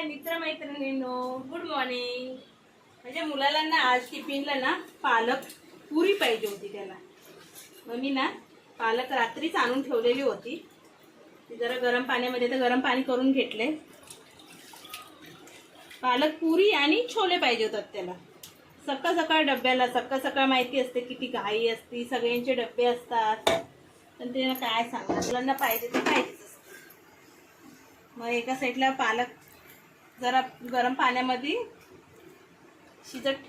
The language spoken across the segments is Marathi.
मित्रमैत्रिणींनो, गुड मॉर्निंग। माझ्या मुलाला ना आज टिफिनला ना पालक पुरी पाहिजे होती त्याला। मग मी ना पालक रात्रीच आणून ठेवलेली होती, ती जरा गरम पाण्यामध्ये तर गरम पाणी करून घेतले। पालक पुरी आणि छोले पाहिजे होतात त्याला सकाळ सकाळ डब्याला। सकाळ सकाळ माहिती असते किती घाई असते, सगळ्यांचे डब्बे असतात, पण ते काय सांगणार, मुलांना पाहिजे ते पाहिजेच असतं। मग एका साईडला पालक जरा गरम पाण्यामध्ये शिजत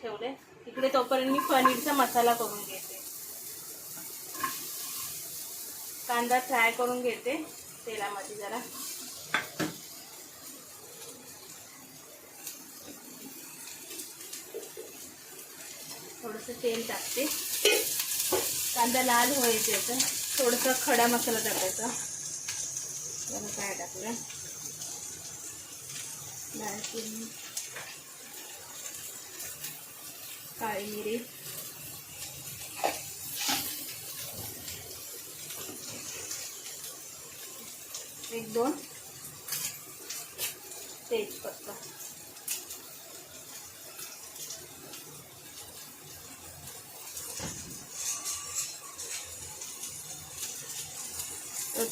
ठेवले। इकडे तोपर्यंत मी पनीरचा मसाला करून घेते। कांदा फ्राय करून घेते तेलामध्ये जरा। थोडंसं तेल टाकते, कांदा लाल व्हायचा, थोडासा खडा मसाला टाकायचा। काय टाकलं, दालचिनी, काळी मिरी, एक दोन तेजपत्ता,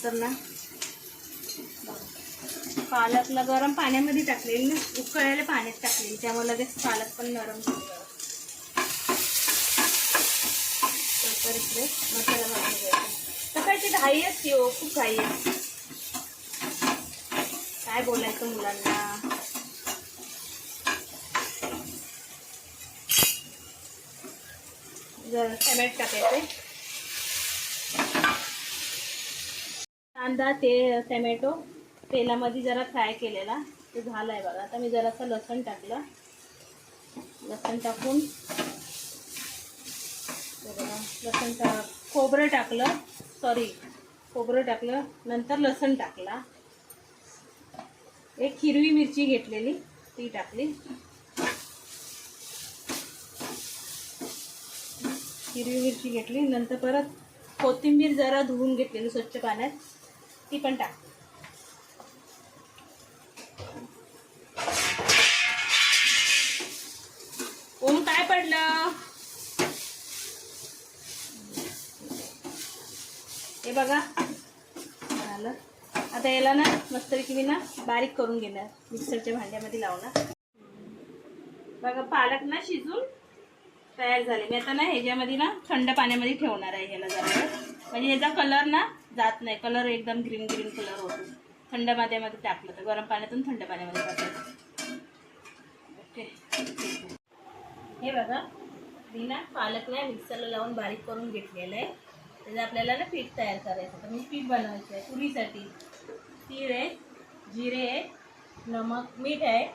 तर ना पालकला गरम पाण्यामध्ये टाकलेली ना, उकळलेल्या पाण्यात टाकलेली, त्यामुळे लगेच पालक पण नरम होईल। तर इकडे मसाला भाजून घ्यायचा। सकाळची घाई असते हो, खूप घाई असते, काय बोलायचं मुलांना। जरा टमॅटो टाकायचे, कांदा टमॅटो तेलामध्ये जरा फ्राय केलेला ते झालाय बघा। आता मी जरासं लसूण टाकलं, लसूण टाकून खोबरं टाकलं, नंतर लसूण टाकला, एक हिरवी मिरची घेतलेली ती टाकली, हिरवी मिरची घेतली, नंतर परत कोथिंबीर जरा धुवून घेतलेली स्वच्छ पाण्यात ती पण टाक। ओम काय पडलं हे बघा झालं। आता याला ना मस्तपैकी मी ना बारीक करून घेणार, मिक्सरच्या भांड्यामध्ये लावणार। बघा पालक ना शिजून तयार झाले। मी आता ना ह्याच्यामध्ये ना थंड पाण्यामध्ये ठेवणार आहे ह्याला जरा, म्हणजे ह्याचा कलर ना जात नाही, कलर एकदम ग्रीन ग्रीन कलर होतो थंड पाण्यामध्ये टाकलं तर। गरम पाण्यातून थंड पाण्यामध्ये टाकायचं। ओके, हे बघा मी ना पालक ना मिक्सरला लावून बारीक करून घेतलेलं आहे। त्याचं आपल्याला ना पीठ तयार करायचं, तर मी पीठ बनवायचं आहे पुरीसाठी। तीळ आहे, जिरे आहे, नमक, मीठ आहे,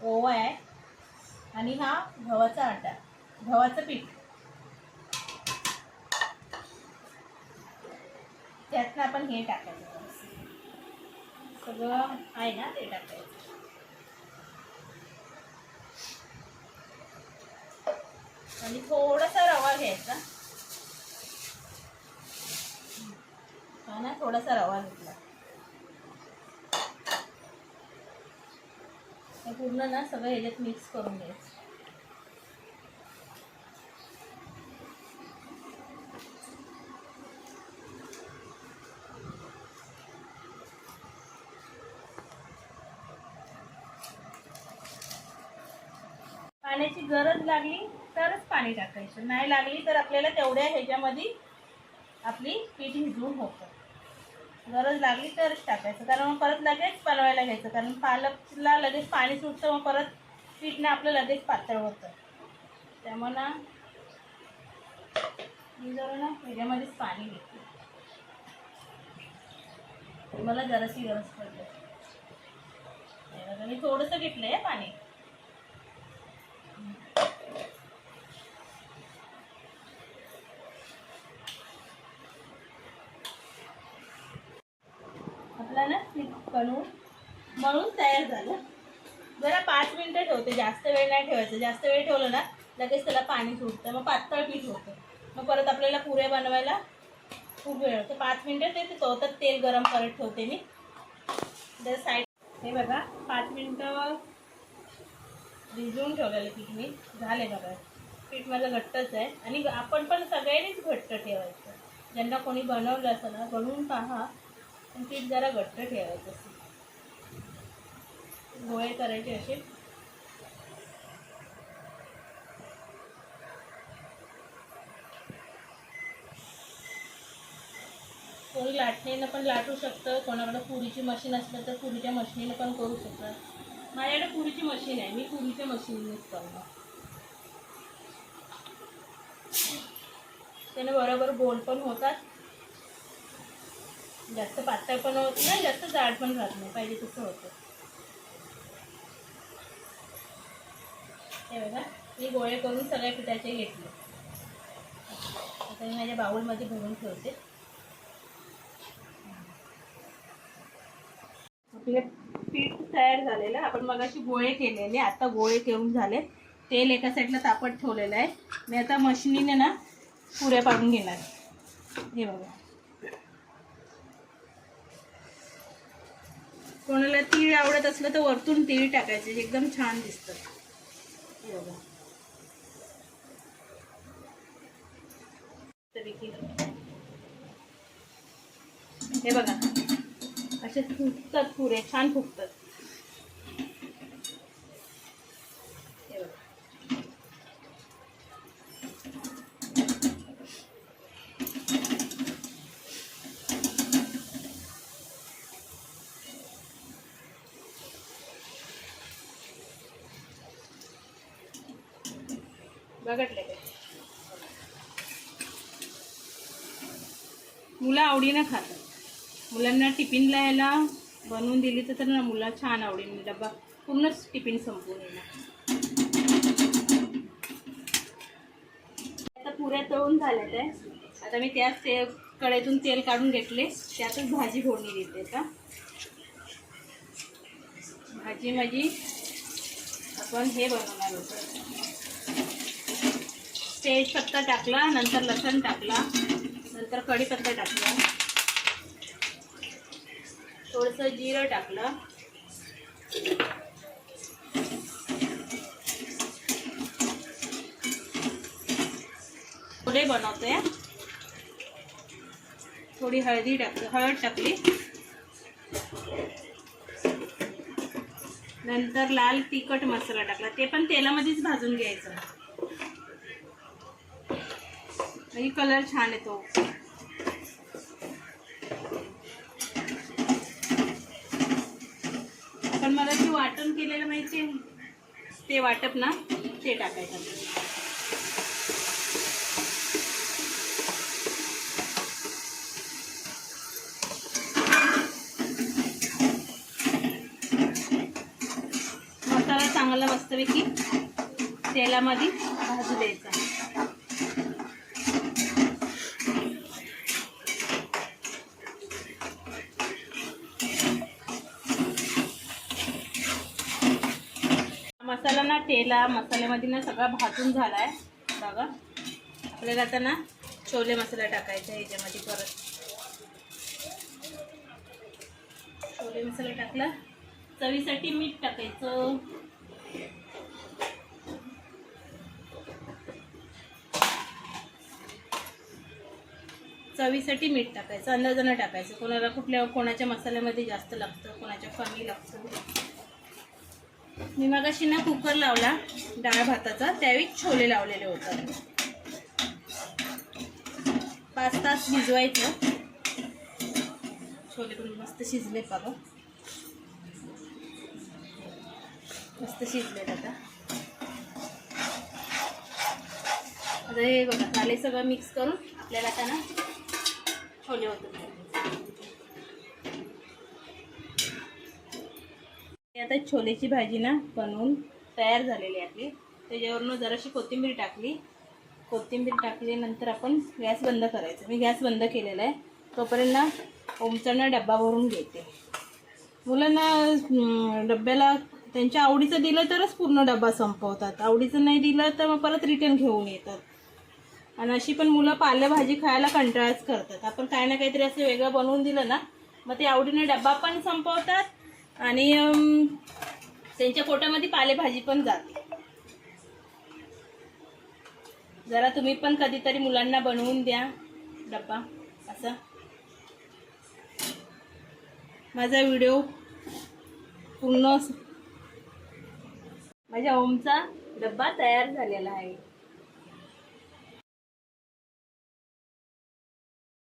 ओवा आहे आणि हा गव्हाचा आटा, गव्हाचं पीठ, त्यातनं आपण हे टाकायचं, सगळं आहे ना ते टाकायचं। आणि थोडासा रवा घ्यायचा, हा ना थोडासा रवा घेतला, हे पूर्ण ना सगळं ह्याच्यात मिक्स करून घ्यायचं। पाण्याची गरज लागली तरच पाणी टाकायचं, नाही लागली तर आपल्याला तेवढ्या ह्याच्यामध्ये आपली पीठ भिजवून होतं। गरज लागली तरच टाकायचं, कारण मग परत लगेच बनवायला घ्यायचं, कारण पालकला लगेच पाणी सुटतं, मग परत पीठ ना आपलं लगेच पातळ होतं। त्यामुळे ना मी जरा ना ह्याच्यामध्येच पाणी घेते, मला जराशी गरज पडली, मी थोडंसं घेतलं आहे पाणी। आपला ना पीठ मळून तयार झालं। जरा 5 मिनिटं ठेवते, जास्त वेळ नाही ठेवायचं, जास्त वेळ ठेवलं ना लगेच त्याला पाणी सुटतं, मग पातळ पीठ होतं, मग परत आपल्याला पुऱ्या बनवायला खूप वेळ होतो। 5 मिनिटं ते तर तेल गरम करत ठेवते मी। जर साईड हे बघा 5 मिनिटं भिजवून ठेवलेलं पीठ मी झाले बघा. पीठ माझं घट्टच आहे आणि आपण पण सगळ्यांनीच घट्ट ठेवायचं. ज्यांना कोणी बनवलं असं ना बनवून पहा, पण पीठ जरा घट्ट ठेवायचं असं. गोळे करायचे असे. कोणी लाटणीनं पण लाटू शकतं, कोणाकडे पुरीची मशीन असलं तर पुरीच्या मशीनीनं पण करू शकतं. माझ्याकडे पुरीची मशीन आहे, मी पुरीच्या मशीननेच करणार. त्याने बरोबर गोल पण होतात, जास्त पातळ पण होत नाही, जास्त जाड पण राहत नाही, पाहिजे तसं होतं. हे बघा मी गोळे करून सगळ्या पिठाचे घेतले. आता मी माझ्या बाउलमध्ये भरून ठेवते. आपले पीठ तयार झालेलं, आपण मगाशी गोळे केलेले, आता गोळे करून झाले. तेल एका साईडला तापत ठेवलेलं आहे. मी आता मशीनीने ना पुऱ्या पाडून घेणार. हे बघा, कोणाला तीळ आवडत असलं तर वरतून तीळ टाकायचे, एकदम छान दिसतं. हे बघा हे बघा असे फुगतात पुरे, छान फुगतात. हे बघा बघटले काय मुलं आवडीनं खातात. मुलांना टिफिनला यायला बनवून दिली तर ना मुलं छान आवडीने डबा पूर्णच टिफिन संपवून येणार. आता पुऱ्या तळून झाल्यात आहे. आता मी त्याच कढईतून तेल काढून घेतले, त्यातच भाजी फोडणी देते. का भाजी माझी आपण हे बनवणार होतं. तेजपत्ता टाकला, नंतर लसूण टाकला, नंतर कढीपत्ता टाकला, थोडंसं जिरं टाकलं, छोले बनवतोय. थोडी हळद टाकली, नंतर लाल तिखट मसाला टाकला, ते पण तेलामध्येच भाजून घ्यायचं म्हणजे कलर छान येतो. पण मला ते वाटण केलेलं माहिती आहे, ते वाटप ना ते टाकायचं. मसाला चांगला मस्तपैकी तेलामध्ये भाजू द्यायचा. मसाला ना मसाल्यामध्ये ना सगळा भाजून झाला आहे बघा. आपल्याला आता ना छोले मसाला टाकायचा आहे याच्यामध्ये. परत छोले मसाला टाकला, चवीसाठी मीठ टाकायचं. चवीसाठी मीठ टाकायचं, अंदाजानं टाकायचं. कोणाच्या मसाल्यामध्ये जास्त लागतं, कोणाच्या कमी लागतं. मी मगाशी ना कुकर लावला डाळ भाताचा, त्यावेळी छोले लावलेले होते. 5 तास भिजवायचं. छोले पण मस्त शिजले बघा, मस्त शिजलेत. आता हे बघा झाले सगळं मिक्स करून. आपल्याला आता ना छोले होते. आता छोलेची भाजी ना बनवून तयार झालेली आहे आपली. त्याच्यावरून जराशी कोथिंबीर टाकली, नंतर आपण गॅस बंद करायचा. मी गॅस बंद केलेला आहे. तोपर्यंत ना ओमचांना डब्बा भरून घेते. मुलांना डब्याला त्यांच्या आवडीचं दिलं तरच पूर्ण डब्बा संपवतात, आवडीचं नाही दिलं तर मग परत रिटर्न घेऊन येतात. आणि अशी पण मुलं पालेभाजी खायला कंटाळाच करतात. आपण काही ना काहीतरी असं वेगळं बनवून दिलं ना, मग ते आवडीने डब्बा पण संपवतात आणि त्यांच्या पोटामध्ये पालेभाजी पण जाते. जरा तुम्ही पण कधीतरी मुलांना बनवून द्या डब्बा असं. माझा व्हिडिओ पूर्ण, माझ्या ओमचा डब्बा तयार झालेला आहे.